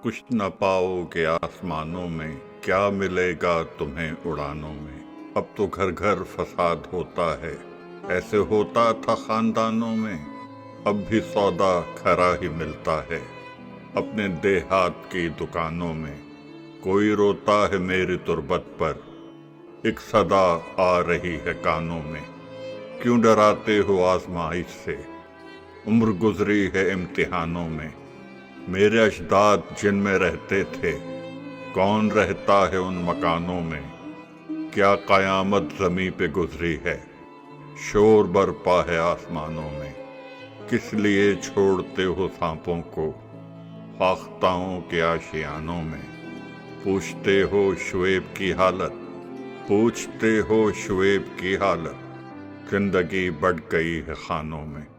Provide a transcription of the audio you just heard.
کچھ نہ پاؤ گے آسمانوں میں، کیا ملے گا تمہیں اڑانوں میں۔ اب تو گھر گھر فساد ہوتا ہے، ایسے ہوتا تھا خاندانوں میں۔ اب بھی سودا کھرا ہی ملتا ہے اپنے دیہات کی دکانوں میں۔ کوئی روتا ہے میری تربت پر، ایک صدا آ رہی ہے کانوں میں۔ کیوں ڈراتے ہو آزمائش سے، عمر گزری ہے امتحانوں میں۔ میرے اجداد جن میں رہتے تھے، کون رہتا ہے ان مکانوں میں۔ کیا قیامت زمیں پہ گزری ہے، شور برپا ہے آسمانوں میں۔ کس لیے چھوڑتے ہو سانپوں کو فاختاؤں کے آشیانوں میں۔ پوچھتے ہو شعیب کی حالت، پوچھتے ہو شعیب کی حالت، زندگی بڑھ گئی ہے خانوں میں۔